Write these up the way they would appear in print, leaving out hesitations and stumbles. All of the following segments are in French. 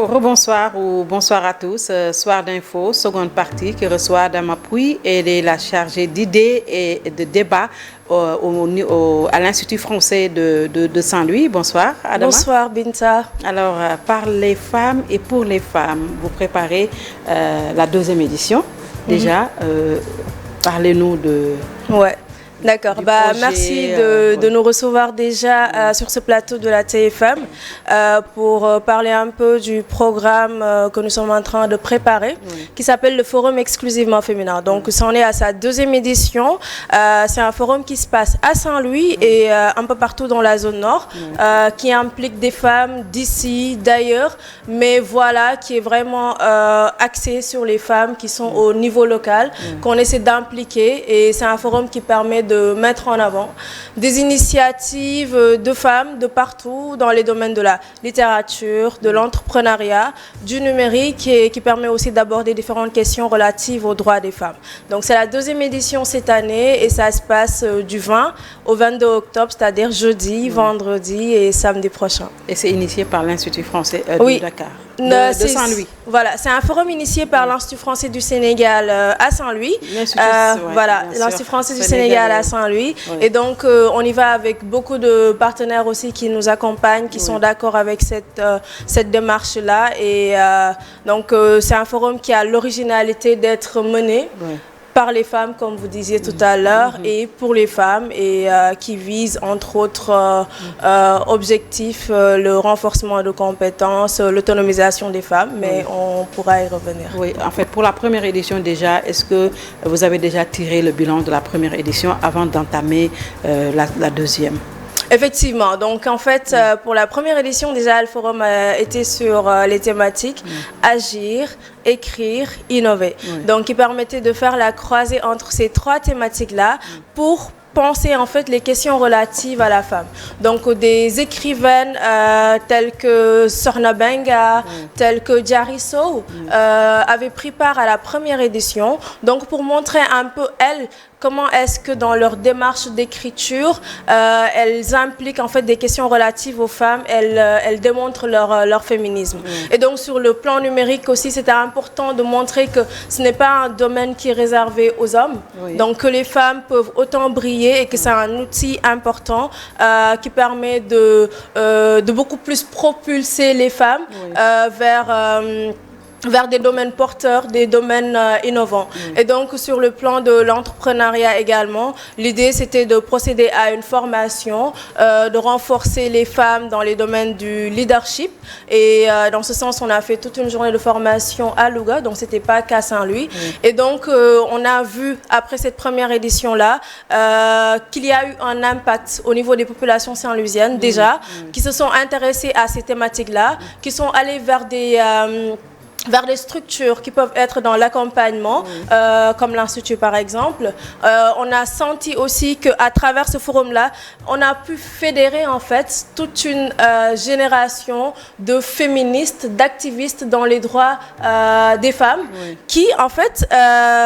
Rebonsoir ou bonsoir à tous. Soir d'info, seconde partie qui reçoit Adama Pouy. Elle est la chargée d'idées et de débats à l'Institut français de Saint-Louis. Bonsoir Adama. Bonsoir Binta. Alors, par les femmes et pour les femmes, vous préparez la deuxième édition. Déjà, parlez-nous de... Ouais. D'accord, merci de nous recevoir déjà sur ce plateau de la TFM pour parler un peu du programme que nous sommes en train de préparer qui s'appelle le Forum exclusivement féminin. Donc, c'en est à sa deuxième édition. C'est un forum qui se passe à Saint-Louis et un peu partout dans la zone nord qui implique des femmes d'ici, d'ailleurs, mais voilà, qui est vraiment axé sur les femmes qui sont au niveau local, qu'on essaie d'impliquer et c'est un forum qui permet de mettre en avant des initiatives de femmes de partout dans les domaines de la littérature, de l'entrepreneuriat, du numérique et qui permet aussi d'aborder différentes questions relatives aux droits des femmes. Donc c'est la deuxième édition cette année et ça se passe du 20 au 22 octobre, c'est-à-dire jeudi, vendredi et samedi prochain. Et c'est initié par l'Institut français de Dakar. De Saint-Louis. Voilà, c'est un forum initié par l'Institut français du Sénégal à Saint-Louis. Voilà, l'Institut français du Sénégal à Saint-Louis. Et donc, on y va avec beaucoup de partenaires aussi qui nous accompagnent, qui sont d'accord avec cette démarche-là. Et donc, c'est un forum qui a l'originalité d'être mené par les femmes, comme vous disiez tout à l'heure, et pour les femmes, et qui vise, entre autres objectifs, le renforcement de compétences, l'autonomisation des femmes, mais on pourra y revenir. Oui, en fait, pour la première édition déjà, est-ce que vous avez déjà tiré le bilan de la première édition avant d'entamer la deuxième? Effectivement, donc en fait, pour la première édition, déjà, le forum était sur les thématiques agir, écrire, innover. Donc, qui permettait de faire la croisée entre ces trois thématiques-là pour penser en fait les questions relatives à la femme. Donc des écrivaines telles que Sorna Benga, telles que Diary Sow avaient pris part à la première édition. Donc pour montrer un peu elles comment est-ce que dans leur démarche d'écriture, elles impliquent en fait des questions relatives aux femmes, elles démontrent leur féminisme. Et donc sur le plan numérique aussi, c'était important de montrer que ce n'est pas un domaine qui est réservé aux hommes, donc que les femmes peuvent autant briller et que c'est un outil important qui permet de beaucoup plus propulser les femmes vers des domaines porteurs, des domaines innovants. Et donc, sur le plan de l'entrepreneuriat également, l'idée, c'était de procéder à une formation, de renforcer les femmes dans les domaines du leadership. Et dans ce sens, on a fait toute une journée de formation à Louga, donc c'était pas qu'à Saint-Louis. Et donc, on a vu, après cette première édition-là, qu'il y a eu un impact au niveau des populations saint-louisiennes, déjà, qui se sont intéressées à ces thématiques-là, qui sont allées vers des structures qui peuvent être dans l'accompagnement, comme l'Institut par exemple. On a senti aussi qu'à travers ce forum-là, on a pu fédérer en fait toute une génération de féministes, d'activistes dans les droits des femmes, qui en fait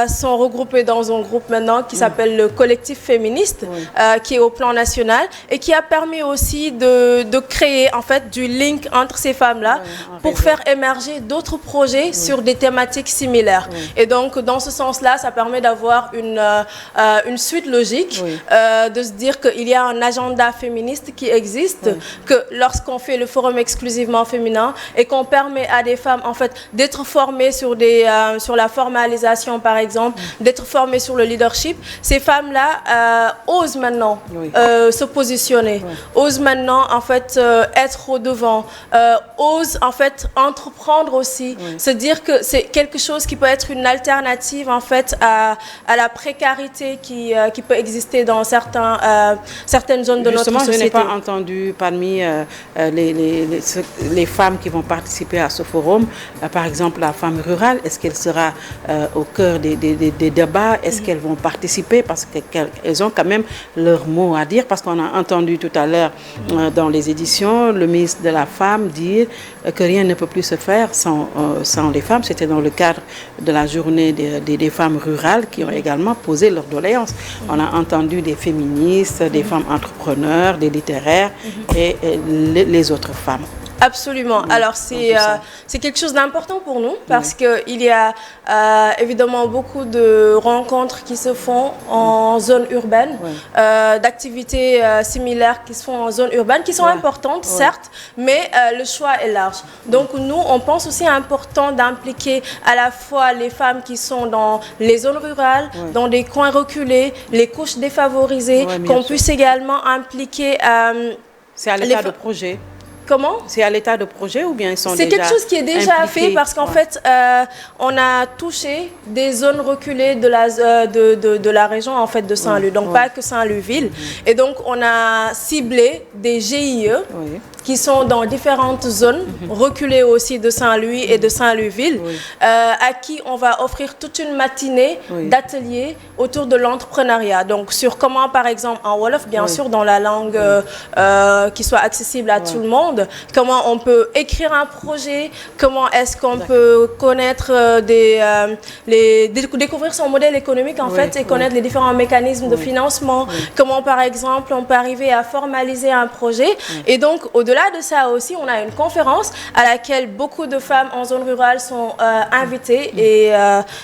sont regroupés dans un groupe maintenant qui s'appelle le collectif féministe, qui est au plan national et qui a permis aussi de créer en fait du link entre ces femmes-là pour faire émerger d'autres projets sur des thématiques similaires. Et donc, dans ce sens-là, ça permet d'avoir une suite logique, de se dire qu'il y a un agenda féministe qui existe, que lorsqu'on fait le forum exclusivement féminin et qu'on permet à des femmes, en fait, d'être formées sur la formalisation, par exemple, d'être formées sur le leadership, ces femmes-là osent maintenant se positionner, osent maintenant, en fait, être au devant, osent, en fait, entreprendre aussi, se dire que c'est quelque chose qui peut être une alternative en fait à la précarité qui peut exister dans certaines zones de notre société. Je n'ai pas entendu parmi les femmes qui vont participer à ce forum, par exemple la femme rurale, est-ce qu'elle sera au cœur des débats, est-ce qu'elles vont participer parce qu'elles ont quand même leur mot à dire, parce qu'on a entendu tout à l'heure dans les éditions le ministre de la Femme dire que rien ne peut plus se faire sans les femmes. C'était dans le cadre de la journée des femmes rurales qui ont également posé leurs doléances. On a entendu des féministes, des femmes entrepreneurs, des littéraires et les autres femmes. Absolument. Alors c'est quelque chose d'important pour nous parce que il y a évidemment beaucoup de rencontres qui se font en zone urbaine, d'activités similaires qui se font en zone urbaine, qui sont importantes certes, mais le choix est large. Donc nous, on pense aussi important d'impliquer à la fois les femmes qui sont dans les zones rurales, dans des coins reculés, les couches défavorisées, qu'on puisse également impliquer. C'est à l'état de projet. Comment? C'est à l'état de projet ou bien ils sont déjà C'est quelque chose qui est déjà impliqués? fait parce qu'en fait, on a touché des zones reculées de la région en fait de Saint-Louis, donc pas que Saint-Louis-Ville. Et donc, on a ciblé des GIE qui sont dans différentes zones reculées aussi de Saint-Louis et de Saint-Louis-Ville, à qui on va offrir toute une matinée d'ateliers autour de l'entrepreneuriat. Donc, sur comment, par exemple, en Wolof, bien sûr, dans la langue qui soit accessible à tout le monde, comment on peut écrire un projet, comment est-ce qu'on peut connaître découvrir son modèle économique, en fait, et connaître les différents mécanismes de financement, comment, par exemple, on peut arriver à formaliser un projet. Et donc, au-delà de ça aussi, on a une conférence à laquelle beaucoup de femmes en zone rurale sont invitées et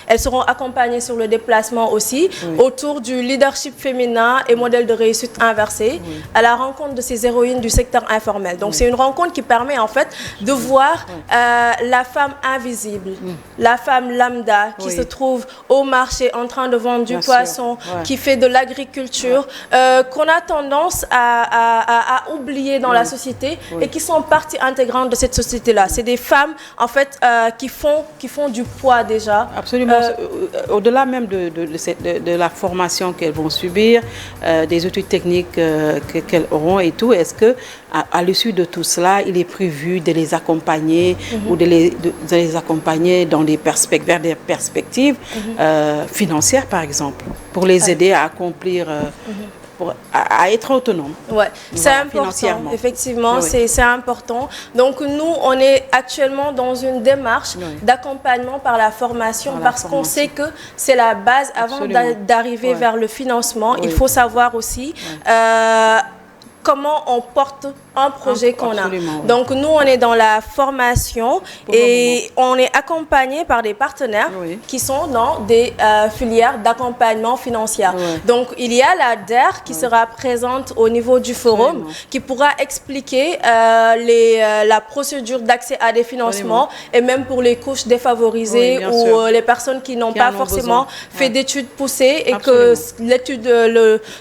elles seront accompagnées sur le déplacement aussi autour du leadership féminin et modèle de réussite inversé à la rencontre de ces héroïnes du secteur informel. Donc c'est une rencontre qui permet en fait de voir la femme invisible, la femme lambda qui se trouve au marché en train de vendre du poisson, qui fait de l'agriculture, qu'on a tendance à oublier dans la société et qui sont partie intégrante de cette société-là. C'est des femmes, en fait, qui font du poids déjà. Absolument. Au-delà même de la formation qu'elles vont subir, des études techniques qu'elles auront et tout, est-ce que à l'issue de tout cela, il est prévu de les accompagner ou de les accompagner dans vers des perspectives financières, par exemple, pour les aider à accomplir... à être autonome. C'est important, effectivement, c'est important. Donc nous, on est actuellement dans une démarche d'accompagnement par la formation parce qu'on sait que c'est la base avant d'arriver vers le financement. Il faut savoir aussi comment on porte un projet qu'on a. Donc nous, on est dans la formation et on est accompagné par des partenaires qui sont dans des filières d'accompagnement financier. Donc il y a la DER qui sera présente au niveau du forum, qui pourra expliquer la procédure d'accès à des financements et même pour les couches défavorisées ou les personnes qui n'ont pas forcément fait d'études poussées et que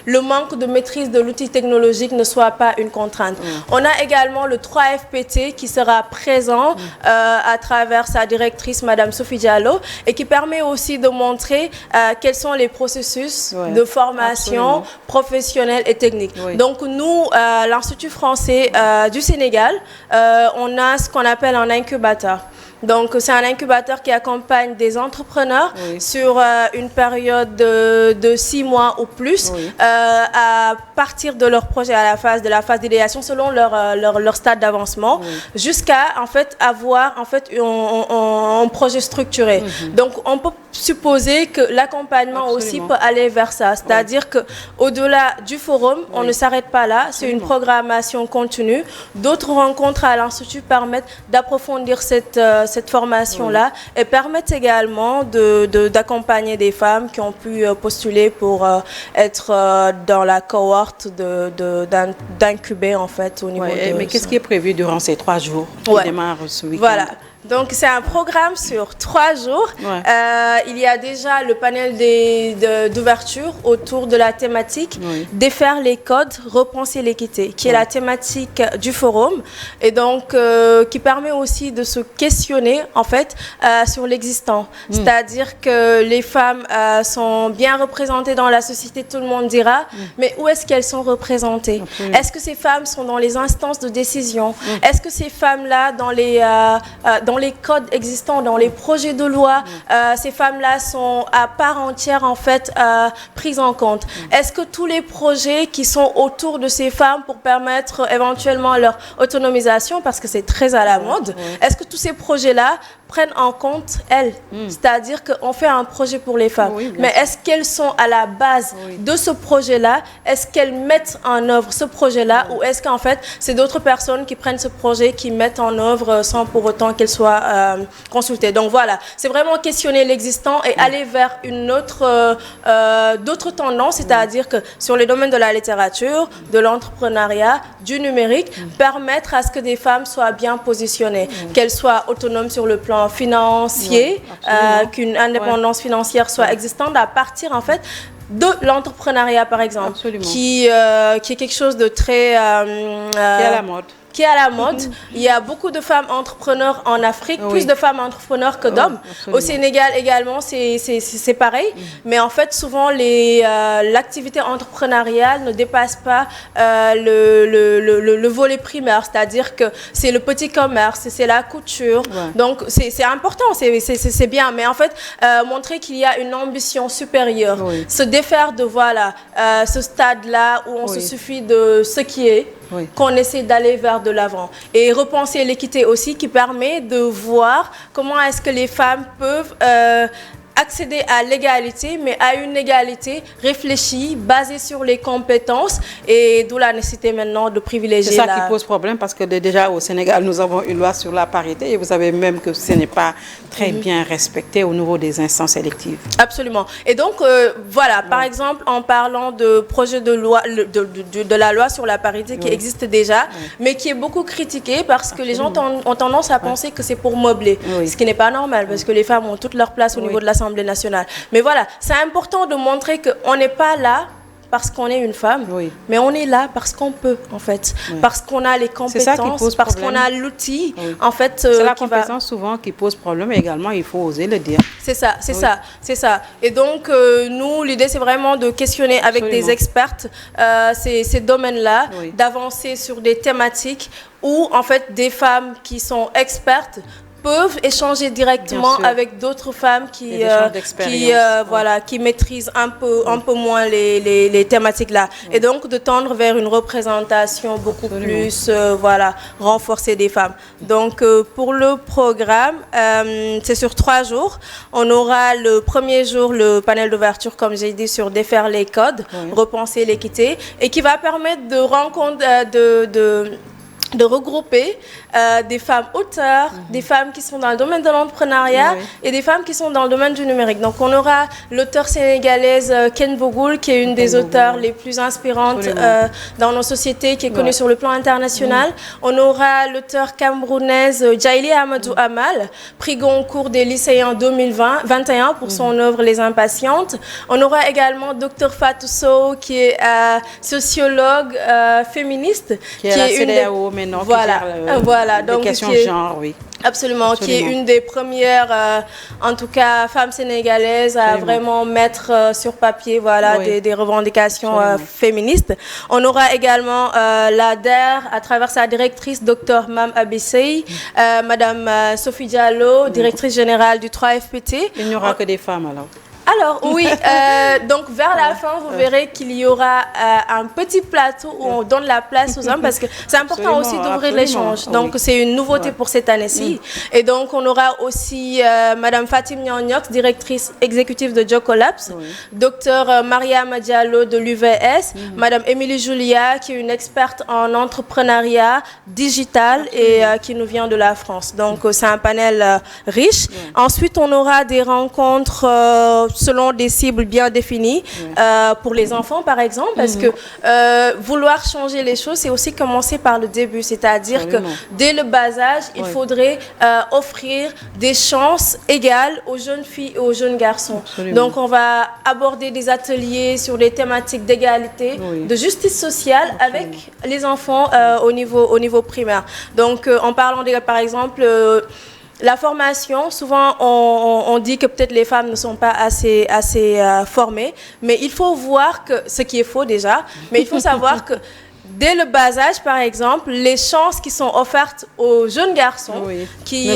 le manque de maîtrise de l'outil technologique ne soit pas une contrainte. On a également le 3FPT qui sera présent à travers sa directrice, Madame Sophie Diallo, et qui permet aussi de montrer quels sont les processus de formation professionnelle et technique. Donc nous, l'Institut français du Sénégal, on a ce qu'on appelle un incubateur. Donc, c'est un incubateur qui accompagne des entrepreneurs sur une période de 6 mois ou plus à partir de leur projet à de la phase d'idéation selon leur stade d'avancement jusqu'à en fait avoir en fait un projet structuré. Donc, on peut supposer que l'accompagnement aussi peut aller vers ça. C'est-à-dire que au-delà du forum, on ne s'arrête pas là. C'est une programmation continue. D'autres rencontres à l'Institut permettent d'approfondir cette formation-là et permettent également d'accompagner des femmes qui ont pu postuler pour être dans la cohorte d'incuber en fait au niveau de... Mais qu'est-ce qui est prévu durant ces 3 jours qui démarrent ce week-end? Voilà. Donc, c'est un programme sur 3 jours. Il y a déjà le panel d'ouverture autour de la thématique défaire les codes, repenser l'équité, qui est la thématique du forum et donc qui permet aussi de se questionner en fait sur l'existant. C'est-à-dire que les femmes sont bien représentées dans la société, tout le monde dira, mais où est-ce qu'elles sont représentées? Est-ce que ces femmes sont dans les instances de décision? Est-ce que ces femmes-là, dans les codes existants, dans les projets de loi, ces femmes-là sont à part entière en fait prises en compte. Est-ce que tous les projets qui sont autour de ces femmes pour permettre éventuellement leur autonomisation, parce que c'est très à la mode, est-ce que tous ces projets-là prennent en compte elles. C'est-à-dire qu'on fait un projet pour les femmes. Oui, mais est-ce qu'elles sont à la base de ce projet-là? Est-ce qu'elles mettent en œuvre ce projet-là? Ou est-ce qu'en fait, c'est d'autres personnes qui prennent ce projet, qui mettent en œuvre sans pour autant qu'elles soient consultées? Donc voilà, c'est vraiment questionner l'existant et aller vers une autre, d'autres tendances, c'est-à-dire que sur les domaines de la littérature, de l'entrepreneuriat, du numérique, permettre à ce que des femmes soient bien positionnées, qu'elles soient autonomes sur le plan financier, qu'une indépendance financière soit existante à partir en fait de l'entrepreneuriat par exemple, qui est quelque chose de très... qui est à la mode. Qui est à la mode. Il y a beaucoup de femmes entrepreneurs en Afrique, plus de femmes entrepreneurs que d'hommes. Au Sénégal également, c'est pareil. Mais en fait, souvent, l'activité entrepreneuriale ne dépasse pas le volet primaire. C'est-à-dire que c'est le petit commerce, c'est la couture. Donc, c'est important, c'est bien. Mais en fait, montrer qu'il y a une ambition supérieure. Se défaire de, voilà, ce stade-là où on se suffit de ce qui est. Qu'on essaie d'aller vers de l'avant. Et repenser l'équité aussi qui permet de voir comment est-ce que les femmes peuvent accéder à l'égalité, mais à une égalité réfléchie, basée sur les compétences, et d'où la nécessité maintenant de privilégier. C'est ça qui pose problème, parce que déjà au Sénégal, nous avons une loi sur la parité, et vous savez même que ce n'est pas très bien respecté au niveau des instances électives. Absolument. Et donc, voilà, par exemple, en parlant de projet de loi, de la loi sur la parité qui existe déjà, mais qui est beaucoup critiqué parce que les gens ont tendance à penser que c'est pour meubler, ce qui n'est pas normal, parce que les femmes ont toute leur place au niveau de l'Assemblée nationale. Mais voilà, c'est important de montrer qu'on n'est pas là parce qu'on est une femme, mais on est là parce qu'on peut, en fait, parce qu'on a les compétences, parce qu'on a l'outil, en fait. C'est la compétence souvent qui pose problème, et également il faut oser le dire. C'est ça, c'est ça, c'est ça. Et donc, nous, l'idée, c'est vraiment de questionner avec des expertes ces domaines-là, d'avancer sur des thématiques où, en fait, des femmes qui sont expertes peuvent échanger directement avec d'autres femmes qui maîtrisent un peu moins les thématiques là, et donc de tendre vers une représentation beaucoup plus renforcée des femmes. Donc pour le programme, c'est sur 3 jours. On aura le premier jour le panel d'ouverture, comme j'ai dit, sur défaire les codes, repenser l'équité, et qui va permettre de rencontrer de regrouper des femmes auteurs, des femmes qui sont dans le domaine de l'entrepreneuriat et des femmes qui sont dans le domaine du numérique. Donc on aura l'auteure sénégalaise Ken Bogoul, qui est une des auteurs les plus inspirantes dans nos sociétés, qui est connue sur le plan international. On aura l'auteure camerounaise Djaïli Amadou Amal, prix Goncourt des lycéens 2021 pour son œuvre Les Impatientes. On aura également Dr Fatou Sow, qui est sociologue féministe, qui est une des... maintenant, donc questions de genre, Absolument, qui est une des premières, en tout cas, femmes sénégalaises à vraiment mettre sur papier des revendications féministes. On aura également la DER, à travers sa directrice, Dr Mam Abissei, Madame Sophie Diallo, directrice générale du 3FPT. Il n'y aura que des femmes alors? Alors oui, donc vers la fin, vous verrez qu'il y aura un petit plateau où on donne la place aux hommes, parce que c'est important aussi d'ouvrir l'échange. Donc c'est une nouveauté pour cette année-ci. Et donc on aura aussi Madame Fatim Nyonyox, directrice exécutive de Jocolabs, Docteur Mariam Diallo de l'UVS, Madame Émilie Julia, qui est une experte en entrepreneuriat digital et qui nous vient de la France. Donc c'est un panel riche. Ensuite, on aura des rencontres selon des cibles bien définies, pour les enfants par exemple, parce que vouloir changer les choses, c'est aussi commencer par le début, c'est-à-dire que dès le bas âge, il faudrait offrir des chances égales aux jeunes filles et aux jeunes garçons. Donc on va aborder des ateliers sur des thématiques d'égalité, de justice sociale avec les enfants au niveau primaire. Donc en parlant par exemple la formation, souvent on dit que peut-être les femmes ne sont pas assez formées, mais il faut voir que, ce qui est faux déjà, mais il faut savoir que dès le bas âge, par exemple, les chances qui sont offertes aux jeunes garçons qui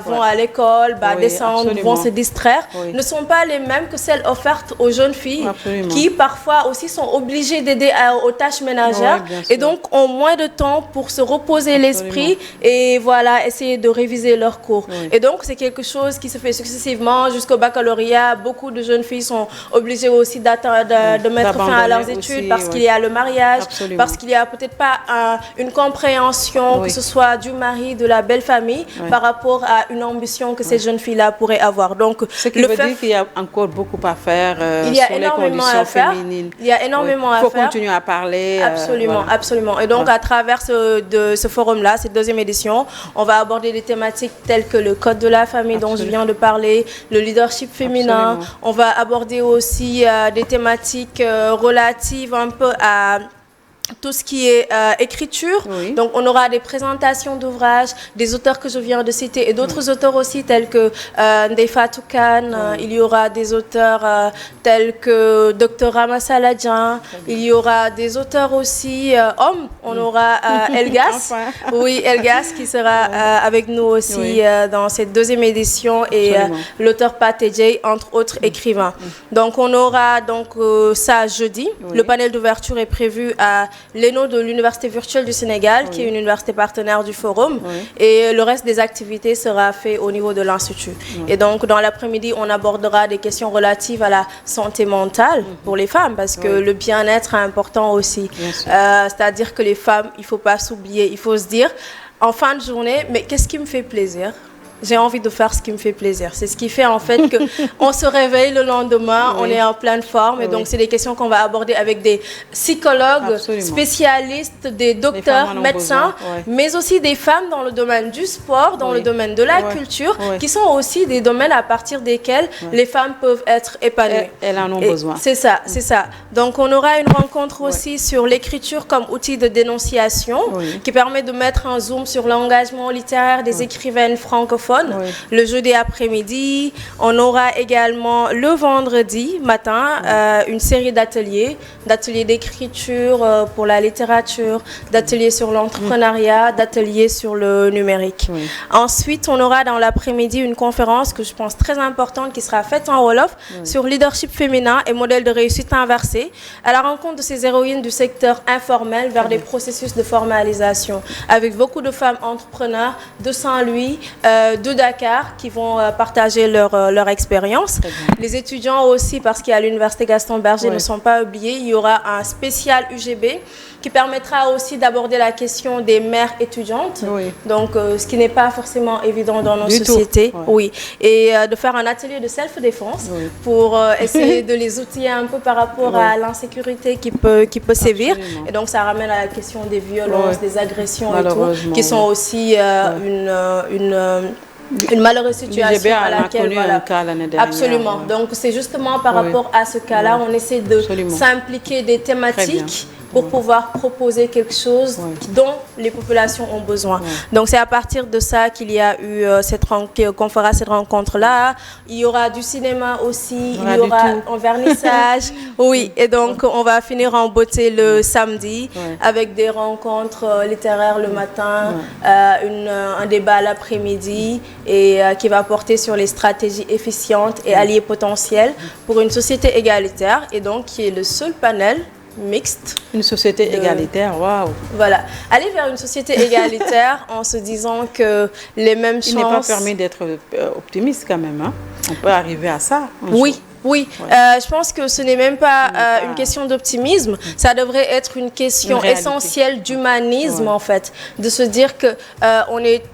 vont à l'école, descendre, vont se distraire, ne sont pas les mêmes que celles offertes aux jeunes filles qui parfois aussi sont obligées d'aider aux tâches ménagères et donc ont moins de temps pour se reposer l'esprit et essayer de réviser leurs cours. Et donc c'est quelque chose qui se fait successivement jusqu'au baccalauréat. Beaucoup de jeunes filles sont obligées aussi de mettre fin à leurs études parce qu'il y a le mariage, parce qu'il n'y a peut-être pas une compréhension que ce soit du mari, de la belle famille par rapport à une ambition que ces jeunes filles-là pourraient avoir. Donc, ce qui veut dire qu'il y a encore beaucoup à faire sur les conditions féminines. Il y a énormément à faire. Il faut continuer à parler. Absolument, absolument. Et donc, à travers ce forum-là, cette deuxième édition, on va aborder des thématiques telles que le code de la famille dont je viens de parler, le leadership féminin. On va aborder aussi des thématiques relatives un peu à tout ce qui est écriture. Donc on aura des présentations d'ouvrages, des auteurs que je viens de citer et d'autres auteurs aussi tels que Ndeye Fatou Kane, il y aura des auteurs tels que Dr Rama Saladjan, il y aura des auteurs aussi hommes, on aura Elgas, Elgas qui sera avec nous aussi dans cette deuxième édition et l'auteur Pathé Jay, entre autres écrivains. Donc on aura ça jeudi, le panel d'ouverture est prévu à l'ENO de l'Université virtuelle du Sénégal, qui est une université partenaire du forum, et le reste des activités sera fait au niveau de l'Institut. Et donc, dans l'après-midi, on abordera des questions relatives à la santé mentale pour les femmes, parce que le bien-être est important aussi. C'est-à-dire que les femmes, il ne faut pas s'oublier, il faut se dire, en fin de journée, mais qu'est-ce qui me fait plaisir ? J'ai envie de faire ce qui me fait plaisir. C'est ce qui fait en fait qu'on se réveille le lendemain, on est en pleine forme. Et donc, c'est des questions qu'on va aborder avec des psychologues, spécialistes, des docteurs, médecins, mais aussi des femmes dans le domaine du sport, dans le domaine de la culture, qui sont aussi des domaines à partir desquels les femmes peuvent être épanouies. Elles en ont besoin. C'est ça, c'est ça. Donc, on aura une rencontre aussi sur l'écriture comme outil de dénonciation, qui permet de mettre un zoom sur l'engagement littéraire des écrivaines francophones. Le jeudi après-midi, on aura également le vendredi matin une série d'ateliers d'écriture pour la littérature, d'ateliers sur l'entrepreneuriat, d'ateliers sur le numérique. Ensuite, on aura dans l'après-midi une conférence que je pense très importante qui sera faite en Wolof sur leadership féminin et modèle de réussite inversé à la rencontre de ces héroïnes du secteur informel vers des processus de formalisation avec beaucoup de femmes entrepreneurs de Saint-Louis, de Dakar qui vont partager leur expérience. Les étudiants aussi, parce qu'il y a l'Université Gaston Berger, ne sont pas oubliés. Il y aura un spécial UGB qui permettra aussi d'aborder la question des mères étudiantes, donc ce qui n'est pas forcément évident dans nos sociétés. Et de faire un atelier de self-défense pour essayer de les outiller un peu par rapport à l'insécurité qui peut sévir. Et donc ça ramène à la question des violences, des agressions et tout, qui sont aussi une malheureuse situation à laquelle absolument. Donc c'est justement par rapport à ce cas-là, on essaie de s'impliquer des thématiques pour pouvoir proposer quelque chose dont les populations ont besoin. Donc c'est à partir de ça qu'il y a eu qu'on fera cette rencontre-là. Il y aura du cinéma aussi, il y aura un vernissage. Et donc on va finir en beauté le samedi avec des rencontres littéraires le matin, un débat l'après-midi et qui va porter sur les stratégies efficientes et alliées potentielles pour une société égalitaire et donc qui est le seul panel mixte. Une société égalitaire, waouh. Voilà. Aller vers une société égalitaire en se disant que les mêmes chances... Il n'est pas permis d'être optimiste quand même. Hein? On peut arriver à ça. Oui. Je pense que ce n'est même pas une question d'optimisme. Ça devrait être une question essentielle d'humanisme, en fait. De se dire que on est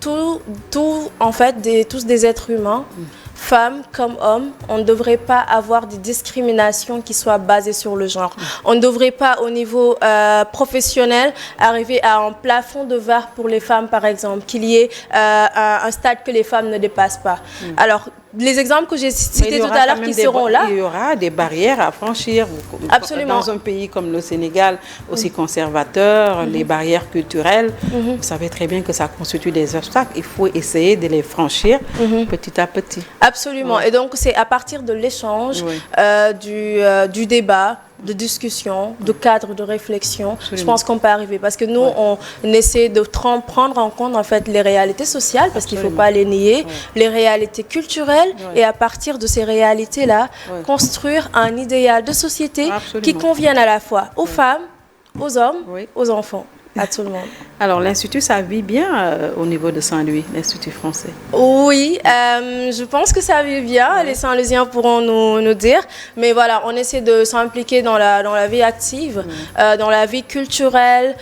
en fait, tous des êtres humains. Femmes comme hommes, on ne devrait pas avoir des discriminations qui soient basées sur le genre. On ne devrait pas, au niveau professionnel, arriver à un plafond de verre pour les femmes, par exemple, qu'il y ait un stade que les femmes ne dépassent pas. Alors, les exemples que j'ai cités tout à l'heure qui seront là... Il y aura des barrières à franchir. Absolument. Dans un pays comme le Sénégal, aussi conservateur, les barrières culturelles, vous savez très bien que ça constitue des obstacles. Il faut essayer de les franchir petit à petit. Absolument. Et donc, c'est à partir de l'échange, du débat, de discussion, de cadre de réflexion. Absolument. Je pense qu'on peut arriver parce que nous, on essaie de prendre en compte en fait les réalités sociales parce qu'il ne faut pas les nier, les réalités culturelles et à partir de ces réalités-là, construire un idéal de société qui convienne à la fois aux femmes, aux hommes, aux enfants. À tout le monde. Alors, l'Institut, ça vit bien au niveau de Saint-Louis, l'Institut français? Oui, je pense que ça vit bien. Les Saint-Louisiens pourront nous dire. Mais voilà, on essaie de s'impliquer dans la vie active, dans la vie culturelle,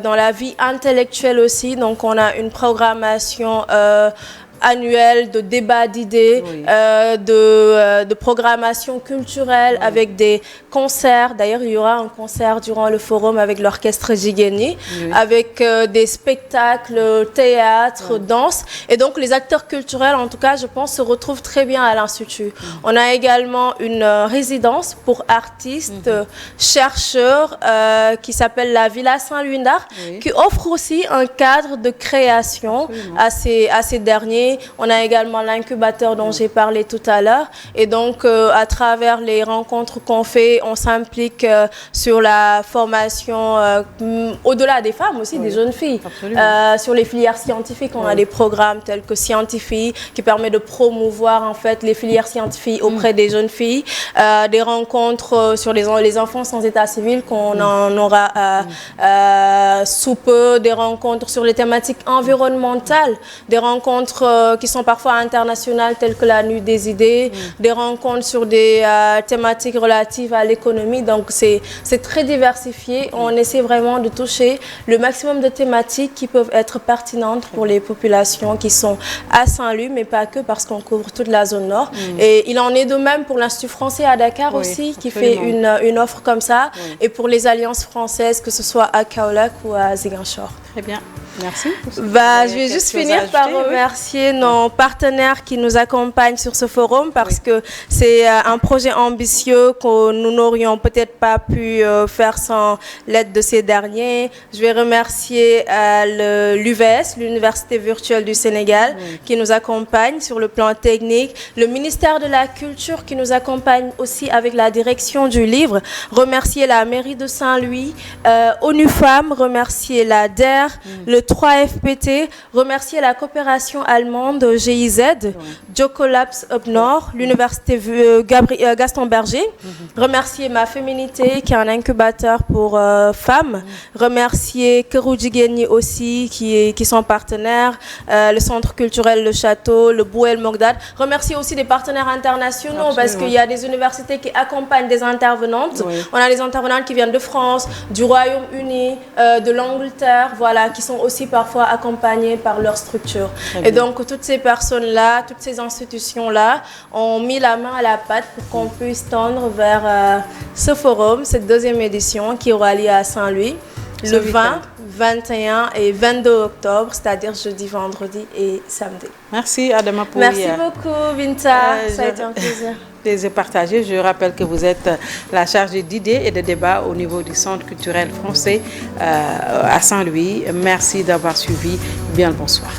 dans la vie intellectuelle aussi. Donc, on a une programmation annuelle de débats d'idées, de programmation culturelle avec des concerts. D'ailleurs, il y aura un concert durant le forum avec l'orchestre Jigeni, avec des spectacles, théâtre, danse. Et donc, les acteurs culturels, en tout cas, je pense, se retrouvent très bien à l'Institut. On a également une résidence pour artistes, chercheurs, qui s'appelle la Villa Saint-Louis d'Art, qui offre aussi un cadre de création à ces derniers. On a également l'incubateur dont j'ai parlé tout à l'heure. Et donc, à travers les rencontres qu'on fait, on s'implique sur la formation, au-delà des femmes aussi, des jeunes filles. Sur les filières scientifiques, on a des programmes tels que Scientifie, qui permet de promouvoir en fait les filières scientifiques auprès des jeunes filles. Des rencontres sur les enfants sans état civil qu'on en aura sous peu. Des rencontres sur les thématiques environnementales. Des rencontres qui sont parfois internationales telles que la Nuit des idées, des rencontres sur des thématiques relatives à l'économie. Donc c'est très diversifié. On essaie vraiment de toucher le maximum de thématiques qui peuvent être pertinentes pour les populations qui sont à Saint-Louis, mais pas que parce qu'on couvre toute la zone nord. Et il en est de même pour l'Institut français à Dakar aussi, qui fait une offre comme ça. Et pour les alliances françaises, que ce soit à Kaolack ou à Ziguinchor. Très bien. Merci. Je vais juste finir par remercier nos partenaires qui nous accompagnent sur ce forum parce que c'est un projet ambitieux que nous n'aurions peut-être pas pu faire sans l'aide de ces derniers. Je vais remercier l'UVS, l'Université virtuelle du Sénégal, qui nous accompagne sur le plan technique, le ministère de la Culture qui nous accompagne aussi avec la direction du livre, remercier la mairie de Saint-Louis, ONU Femmes, remercier la DER, le 3FPT, remercier la coopération allemande GIZ, Jocolabs Up Nord, l'université Gaston Berger, remercier Ma Féminité qui est un incubateur pour femmes, remercier Kerou Jigeni aussi qui sont partenaires, le centre culturel Le Château, le Bouel Mogdad, remercier aussi des partenaires internationaux parce qu'il y a des universités qui accompagnent des intervenantes. On a des intervenantes qui viennent de France, du Royaume-Uni, de l'Angleterre, voilà, qui sont aussi parfois accompagnées par leur structure. Et donc, toutes ces personnes-là, toutes ces institutions-là ont mis la main à la pâte pour qu'on puisse tendre vers ce forum, cette deuxième édition qui aura lieu à Saint-Louis, le 20, 21 et 22 octobre, c'est-à-dire jeudi, vendredi et samedi. Merci Adama pour Merci beaucoup Binta, ça a été un plaisir. Plaisir partagé. Je rappelle que vous êtes la chargée d'idées et de débats au niveau du Centre culturel français à Saint-Louis. Merci d'avoir suivi. Bien le bonsoir.